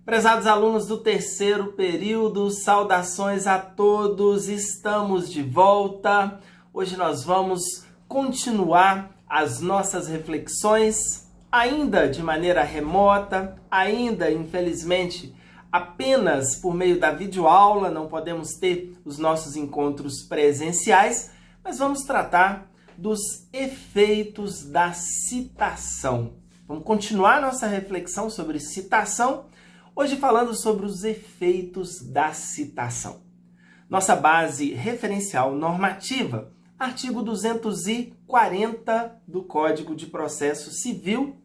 Prezados alunos do terceiro período, saudações a todos, estamos de volta. Hoje nós vamos continuar as nossas reflexões, ainda de maneira remota, ainda, infelizmente, apenas por meio da videoaula, não podemos ter os nossos encontros presenciais, mas vamos tratar dos efeitos da citação. Vamos continuar nossa reflexão sobre citação, hoje falando sobre os efeitos da citação. Nossa base referencial normativa, artigo 240 do Código de Processo Civil,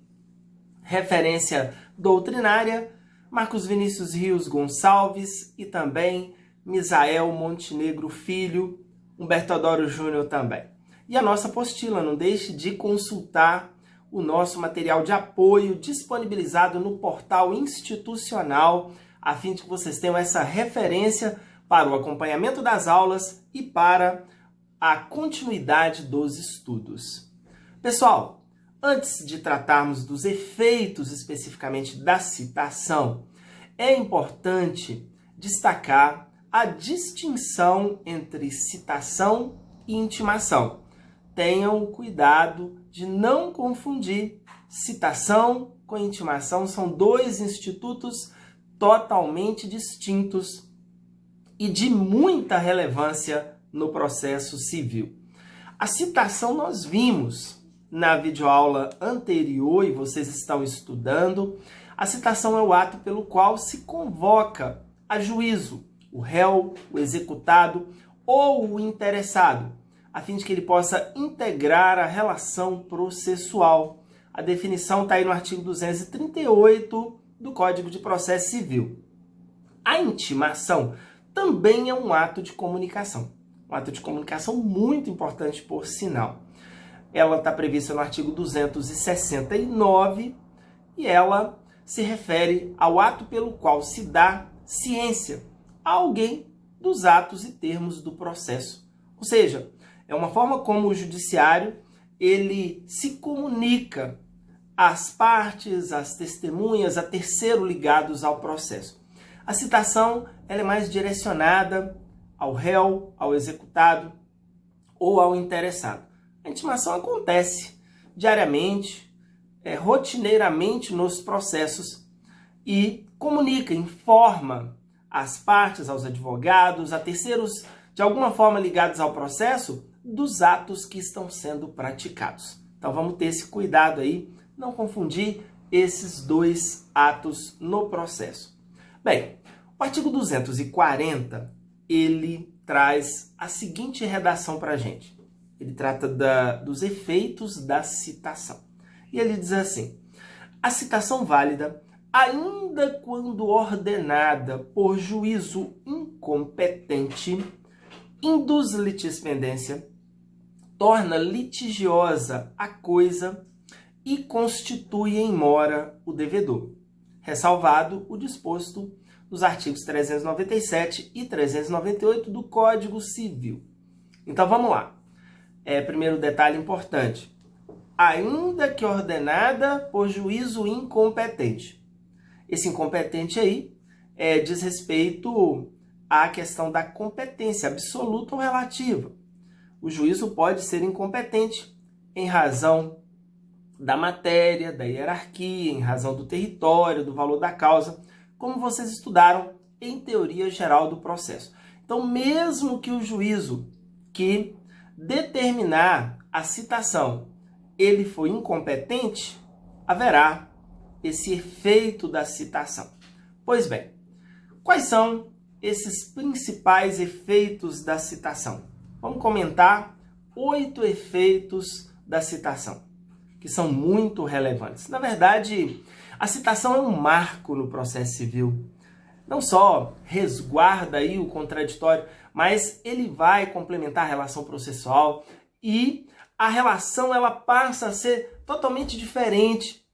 referência doutrinária, Marcos Vinícius Rios Gonçalves e também Misael Montenegro Filho, Humberto Adoro Júnior também. E a nossa apostila, não deixe de consultar o nosso material de apoio disponibilizado no portal institucional, a fim de que vocês tenham essa referência para o acompanhamento das aulas e para a continuidade dos estudos. Pessoal, antes de tratarmos dos efeitos especificamente da citação, é importante destacar a distinção entre citação e intimação. Tenham cuidado de não confundir citação com intimação, são dois institutos totalmente distintos e de muita relevância no processo civil. A citação nós vimos na videoaula anterior e vocês estão estudando. A citação é o ato pelo qual se convoca a juízo o réu, o executado ou o interessado, a fim de que ele possa integrar a relação processual. A definição está aí no artigo 238 do Código de Processo Civil. A intimação também é um ato de comunicação. Um ato de comunicação muito importante, por sinal. Ela está prevista no artigo 269 e ela se refere ao ato pelo qual se dá ciência a alguém dos atos e termos do processo. Ou seja, é uma forma como o judiciário ele se comunica às partes, às testemunhas, a terceiro ligados ao processo. A citação ela é mais direcionada ao réu, ao executado ou ao interessado. A intimação acontece diariamente, rotineiramente nos processos e comunica, informa às partes, aos advogados, a terceiros de alguma forma ligados ao processo, dos atos que estão sendo praticados. Então vamos ter esse cuidado aí, não confundir esses dois atos no processo. Bem, o artigo 240, ele traz a seguinte redação para a gente. Ele trata dos efeitos da citação. E ele diz assim: a citação válida, ainda quando ordenada por juízo incompetente, induz litispendência, torna litigiosa a coisa e constitui em mora o devedor, ressalvado o disposto nos artigos 397 e 398 do Código Civil. Então vamos lá. Primeiro detalhe importante. Ainda que ordenada por juízo incompetente. Esse incompetente aí diz respeito à questão da competência absoluta ou relativa. O juízo pode ser incompetente em razão da matéria, da hierarquia, em razão do território, do valor da causa, como vocês estudaram em teoria geral do processo. Então, mesmo que o juízo que determinar a citação ele foi incompetente, haverá esse efeito da citação. Pois bem, quais são esses principais efeitos da citação? Vamos comentar 8 efeitos da citação, que são muito relevantes. Na verdade, a citação é um marco no processo civil. Não só resguarda aí o contraditório, mas ele vai complementar a relação processual e a relação ela passa a ser totalmente diferente.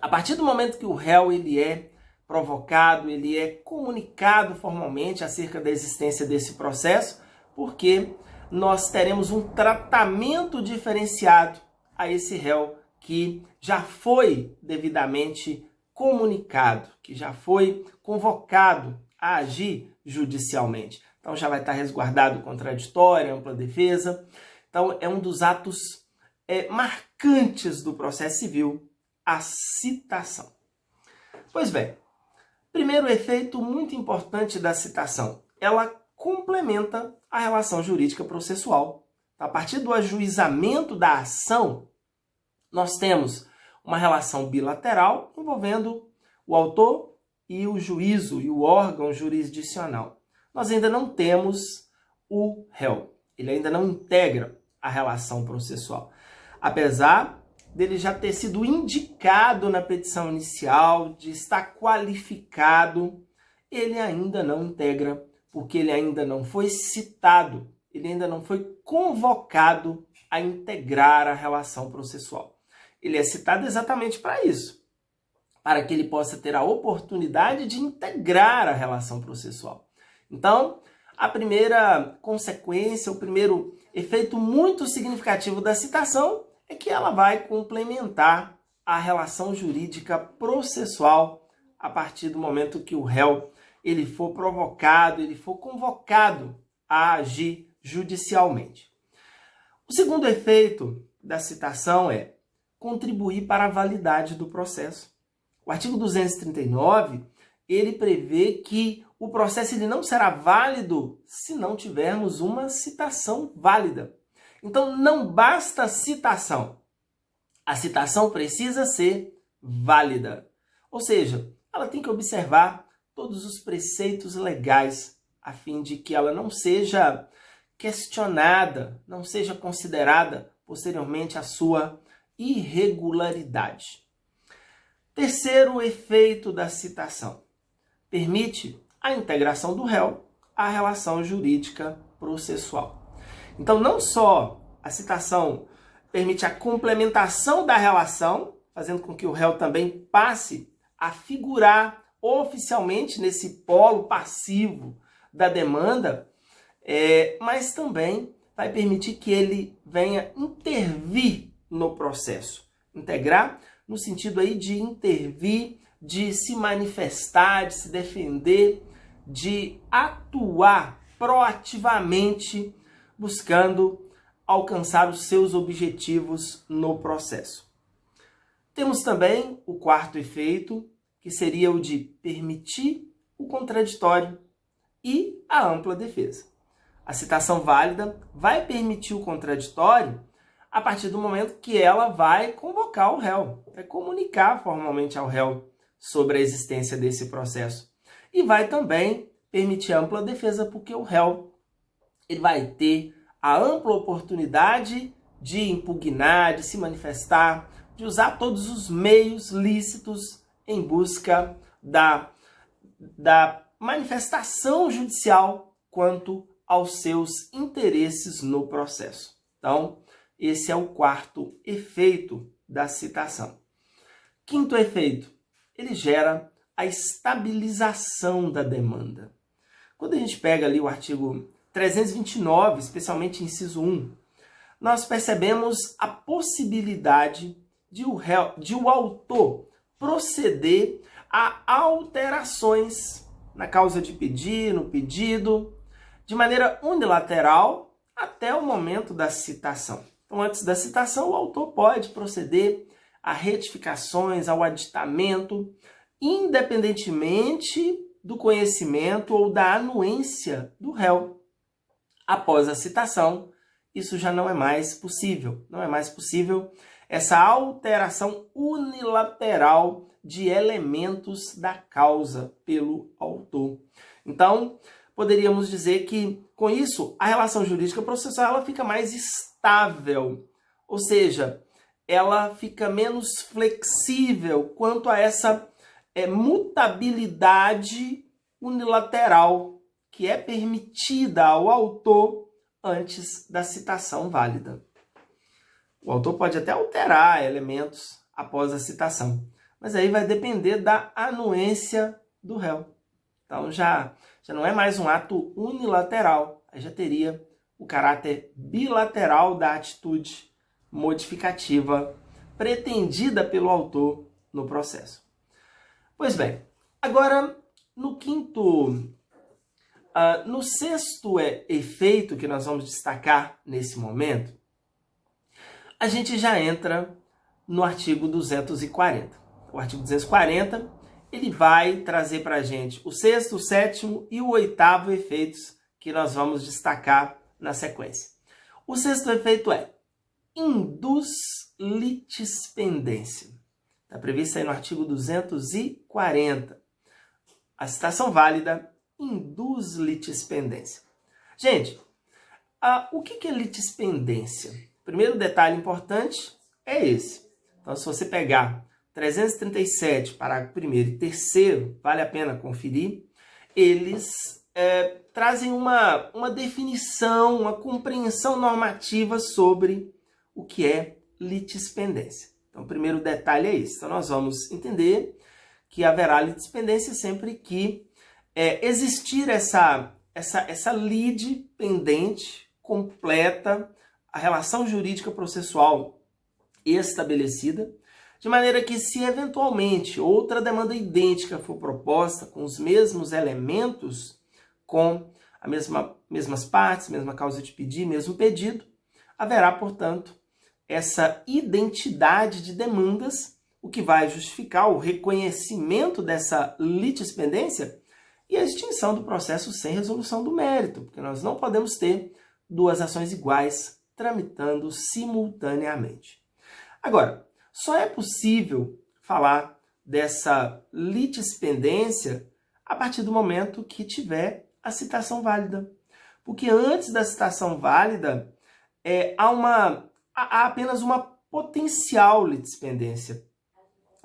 A partir do momento que o réu ele é provocado, ele é comunicado formalmente acerca da existência desse processo, porque nós teremos um tratamento diferenciado a esse réu que já foi devidamente comunicado, que já foi convocado a agir judicialmente. Então já vai estar resguardado o contraditório, ampla defesa. Então é um dos atos marcantes do processo civil, a citação. Pois bem, primeiro efeito muito importante da citação, ela complementa a relação jurídica processual. A partir do ajuizamento da ação, nós temos uma relação bilateral envolvendo o autor e o juízo e o órgão jurisdicional. Nós ainda não temos o réu. Ele ainda não integra a relação processual. Apesar dele já ter sido indicado na petição inicial, de estar qualificado, ele ainda não integra, porque ele ainda não foi citado, ele ainda não foi convocado a integrar a relação processual. Ele é citado exatamente para isso, para que ele possa ter a oportunidade de integrar a relação processual. Então, a primeira consequência, o primeiro efeito muito significativo da citação é que ela vai complementar a relação jurídica processual a partir do momento que o réu ele for provocado, ele for convocado a agir judicialmente. O segundo efeito da citação é contribuir para a validade do processo. O artigo 239, ele prevê que o processo ele não será válido se não tivermos uma citação válida. Então, não basta a citação. A citação precisa ser válida. Ou seja, ela tem que observar todos os preceitos legais a fim de que ela não seja questionada, não seja considerada posteriormente a sua irregularidade. Terceiro efeito da citação. Permite a integração do réu à relação jurídica processual. Então, não só a citação permite a complementação da relação, fazendo com que o réu também passe a figurar oficialmente nesse polo passivo da demanda, mas também vai permitir que ele venha intervir no processo. Integrar no sentido aí de intervir, de se manifestar, de se defender, de atuar proativamente, buscando alcançar os seus objetivos no processo. Temos também o quarto efeito, que seria o de permitir o contraditório e a ampla defesa. A citação válida vai permitir o contraditório a partir do momento que ela vai convocar o réu, vai comunicar formalmente ao réu sobre a existência desse processo. E vai também permitir a ampla defesa, porque o réu ele vai ter a ampla oportunidade de impugnar, de se manifestar, de usar todos os meios lícitos em busca da manifestação judicial quanto aos seus interesses no processo. Então, esse é o quarto efeito da citação. Quinto efeito, ele gera a estabilização da demanda. Quando a gente pega ali o artigo 329, especialmente inciso 1, nós percebemos a possibilidade de o autor proceder a alterações na causa de pedir, no pedido, de maneira unilateral até o momento da citação. Então, antes da citação, o autor pode proceder a retificações, ao aditamento, independentemente do conhecimento ou da anuência do réu. Após a citação, isso já não é mais possível. Não é mais possível essa alteração unilateral de elementos da causa pelo autor. Então, poderíamos dizer que, com isso, a relação jurídica processual ela fica mais estável, ou seja, ela fica menos flexível quanto a essa mutabilidade unilateral que é permitida ao autor antes da citação válida. O autor pode até alterar elementos após a citação, mas aí vai depender da anuência do réu. Então já não é mais um ato unilateral, aí já teria o caráter bilateral da atitude modificativa pretendida pelo autor no processo. Pois bem, agora no sexto efeito que nós vamos destacar nesse momento, a gente já entra no artigo 240. O artigo 240, ele vai trazer para a gente o sexto, o sétimo e o oitavo efeitos que nós vamos destacar na sequência. O sexto efeito é induz litispendência. Está previsto aí no artigo 240. A citação válida induz litispendência. Gente, o que é litispendência? Primeiro detalhe importante é esse. Então, se você pegar 337, parágrafo 1º e 3º, vale a pena conferir, eles trazem uma definição, uma compreensão normativa sobre o que é litispendência. Então, o primeiro detalhe é esse. Então, nós vamos entender que haverá litispendência sempre que existir essa lide pendente, completa, a relação jurídica processual estabelecida, de maneira que se eventualmente outra demanda idêntica for proposta com os mesmos elementos, com as mesmas partes, mesma causa de pedir, mesmo pedido, haverá, portanto, essa identidade de demandas, o que vai justificar o reconhecimento dessa litispendência e a extinção do processo sem resolução do mérito, porque nós não podemos ter duas ações iguais tramitando simultaneamente. Agora, só é possível falar dessa litispendência a partir do momento que tiver a citação válida. Porque antes da citação válida, há apenas uma potencial litispendência.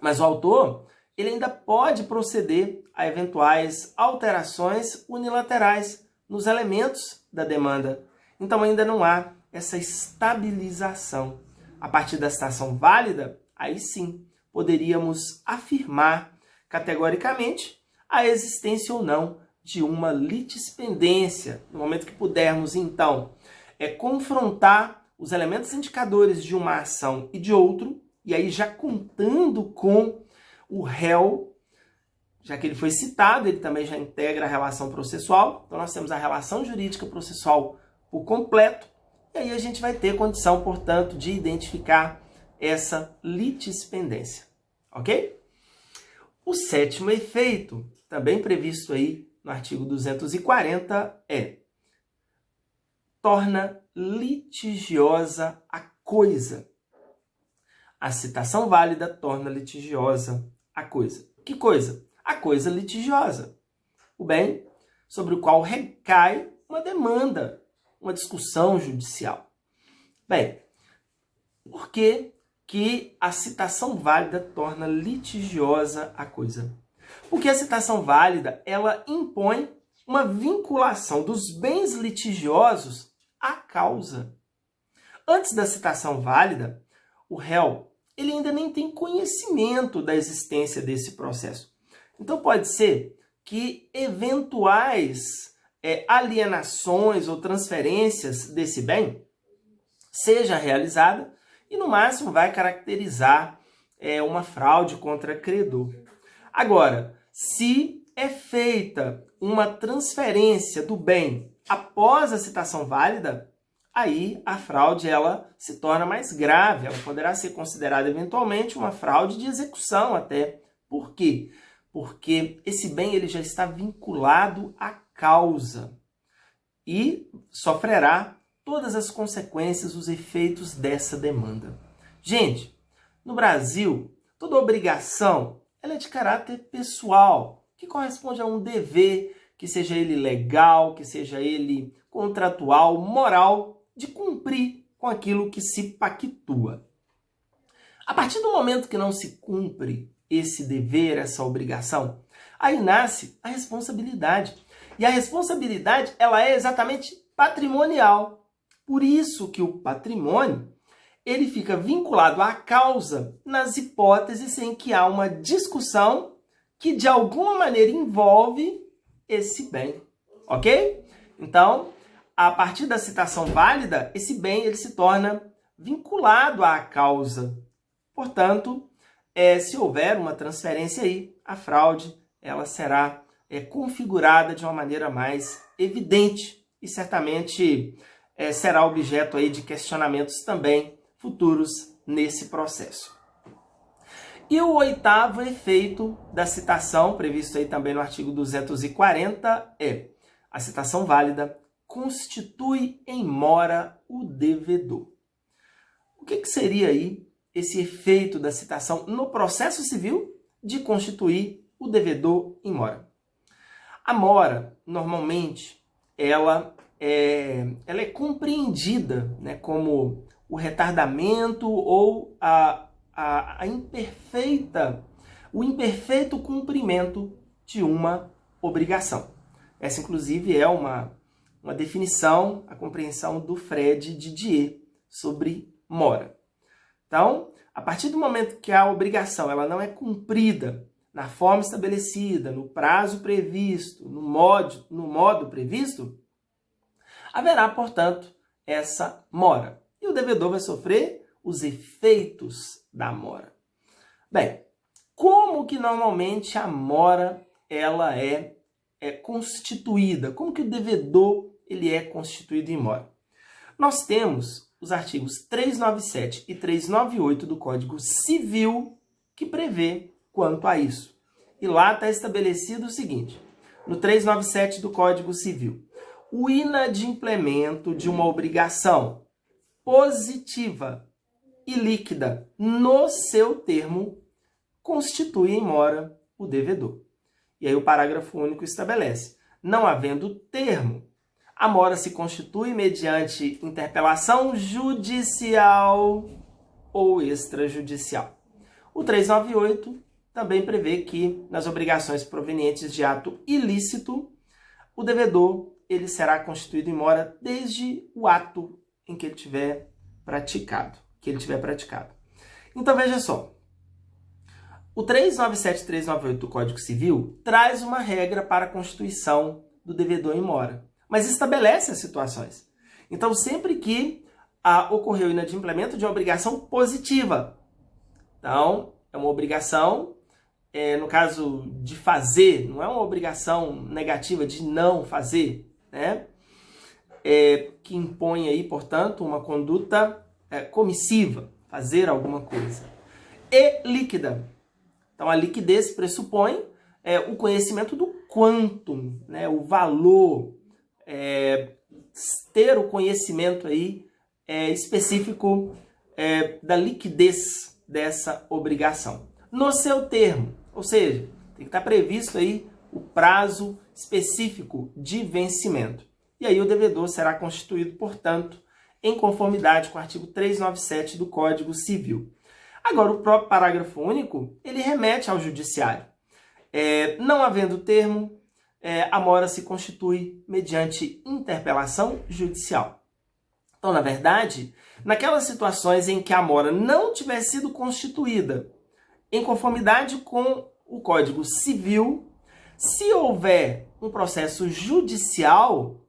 Mas o autor ele ainda pode proceder a eventuais alterações unilaterais nos elementos da demanda. Então ainda não há essa estabilização. A partir da citação válida, aí sim, poderíamos afirmar categoricamente a existência ou não de uma litispendência. No momento que pudermos, então, confrontar os elementos indicadores de uma ação e de outro, e aí já contando com o réu, já que ele foi citado, ele também já integra a relação processual. Então nós temos a relação jurídica processual por completo, e aí a gente vai ter condição, portanto, de identificar essa litispendência, ok? O sétimo efeito, também previsto aí no artigo 240, torna litigiosa a coisa. A citação válida torna litigiosa a coisa. Que coisa? A coisa litigiosa. O bem sobre o qual recai uma demanda, uma discussão judicial. Bem, por que a citação válida torna litigiosa a coisa? Porque a citação válida, ela impõe uma vinculação dos bens litigiosos à causa. Antes da citação válida, o réu ele ainda nem tem conhecimento da existência desse processo. Então pode ser que eventuais alienações ou transferências desse bem seja realizada e no máximo vai caracterizar uma fraude contra credor. Agora, se é feita uma transferência do bem após a citação válida, aí a fraude ela se torna mais grave, ela poderá ser considerada eventualmente uma fraude de execução até. Por quê? Porque esse bem ele já está vinculado à causa e sofrerá todas as consequências, os efeitos dessa demanda. Gente, no Brasil, toda obrigação ela é de caráter pessoal, que corresponde a um dever, que seja ele legal, que seja ele contratual, moral, de cumprir com aquilo que se pactua. A partir do momento que não se cumpre esse dever, essa obrigação, aí nasce a responsabilidade. E a responsabilidade ela é exatamente patrimonial. Por isso que o patrimônio ele fica vinculado à causa nas hipóteses em que há uma discussão que de alguma maneira envolve esse bem, ok? Então, a partir da citação válida, esse bem ele se torna vinculado à causa. Portanto, se houver uma transferência aí, a fraude ela será configurada de uma maneira mais evidente e certamente será objeto aí de questionamentos também futuros nesse processo. E o oitavo efeito da citação, previsto aí também no artigo 240, é: a citação válida constitui em mora o devedor. O que seria aí esse efeito da citação no processo civil de constituir o devedor em mora? A mora, normalmente, ela é compreendida, né, como o retardamento ou o imperfeito cumprimento de uma obrigação. Essa, inclusive, é uma definição, a compreensão do Fred Didier sobre mora. Então, a partir do momento que a obrigação ela não é cumprida na forma estabelecida, no prazo previsto, no modo previsto, haverá, portanto, essa mora. E o devedor vai sofrer os efeitos da mora. Bem, como que normalmente a mora ela é constituída? Como que o devedor ele é constituído em mora? Nós temos os artigos 397 e 398 do Código Civil que prevê quanto a isso. E lá está estabelecido o seguinte: no 397 do Código Civil, o inadimplemento de uma obrigação positiva e líquida no seu termo constitui em mora o devedor. E aí o parágrafo único estabelece: não havendo termo, a mora se constitui mediante interpelação judicial ou extrajudicial. O 398 também prevê que, nas obrigações provenientes de ato ilícito, o devedor ele será constituído em mora desde o ato em que ele tiver praticado. Então, veja só. O 397 e 398 do Código Civil traz uma regra para a constituição do devedor em mora, mas estabelece as situações. Então, sempre que ocorreu o inadimplemento de uma obrigação positiva, então, é uma obrigação, no caso de fazer, não é uma obrigação negativa de não fazer, né? Que impõe aí, portanto, uma conduta comissiva, fazer alguma coisa. E líquida. Então, a liquidez pressupõe o conhecimento do quantum, né? O valor, ter o conhecimento aí, específico da liquidez dessa obrigação. No seu termo, ou seja, tem que estar previsto aí o prazo específico de vencimento. E aí o devedor será constituído, portanto, em conformidade com o artigo 397 do Código Civil. Agora, o próprio parágrafo único, ele remete ao judiciário. Não havendo termo, a mora se constitui mediante interpelação judicial. Então, na verdade, naquelas situações em que a mora não tiver sido constituída em conformidade com o Código Civil, se houver um processo judicial,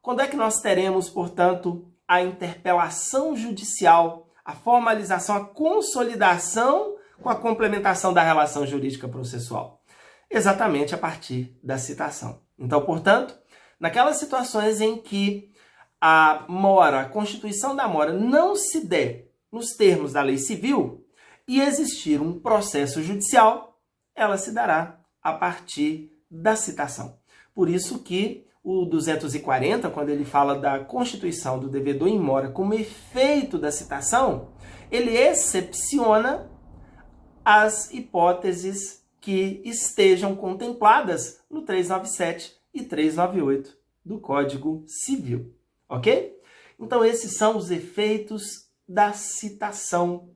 quando é que nós teremos, portanto, a interpelação judicial, a formalização, a consolidação com a complementação da relação jurídica processual? Exatamente a partir da citação. Então, portanto, naquelas situações em que a constituição da mora não se der nos termos da lei civil e existir um processo judicial, ela se dará a partir da citação. Por isso que o 240, quando ele fala da constituição do devedor em mora como efeito da citação, ele excepciona as hipóteses que estejam contempladas no 397 e 398 do Código Civil, ok? Então, esses são os efeitos da citação,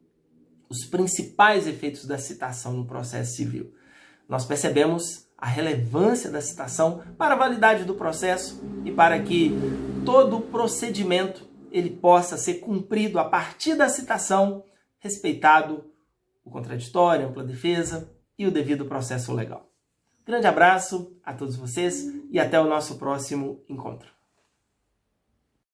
os principais efeitos da citação no processo civil. Nós percebemos a relevância da citação para a validade do processo e para que todo o procedimento ele possa ser cumprido a partir da citação, respeitado o contraditório, a ampla defesa e o devido processo legal. Grande abraço a todos vocês e até o nosso próximo encontro.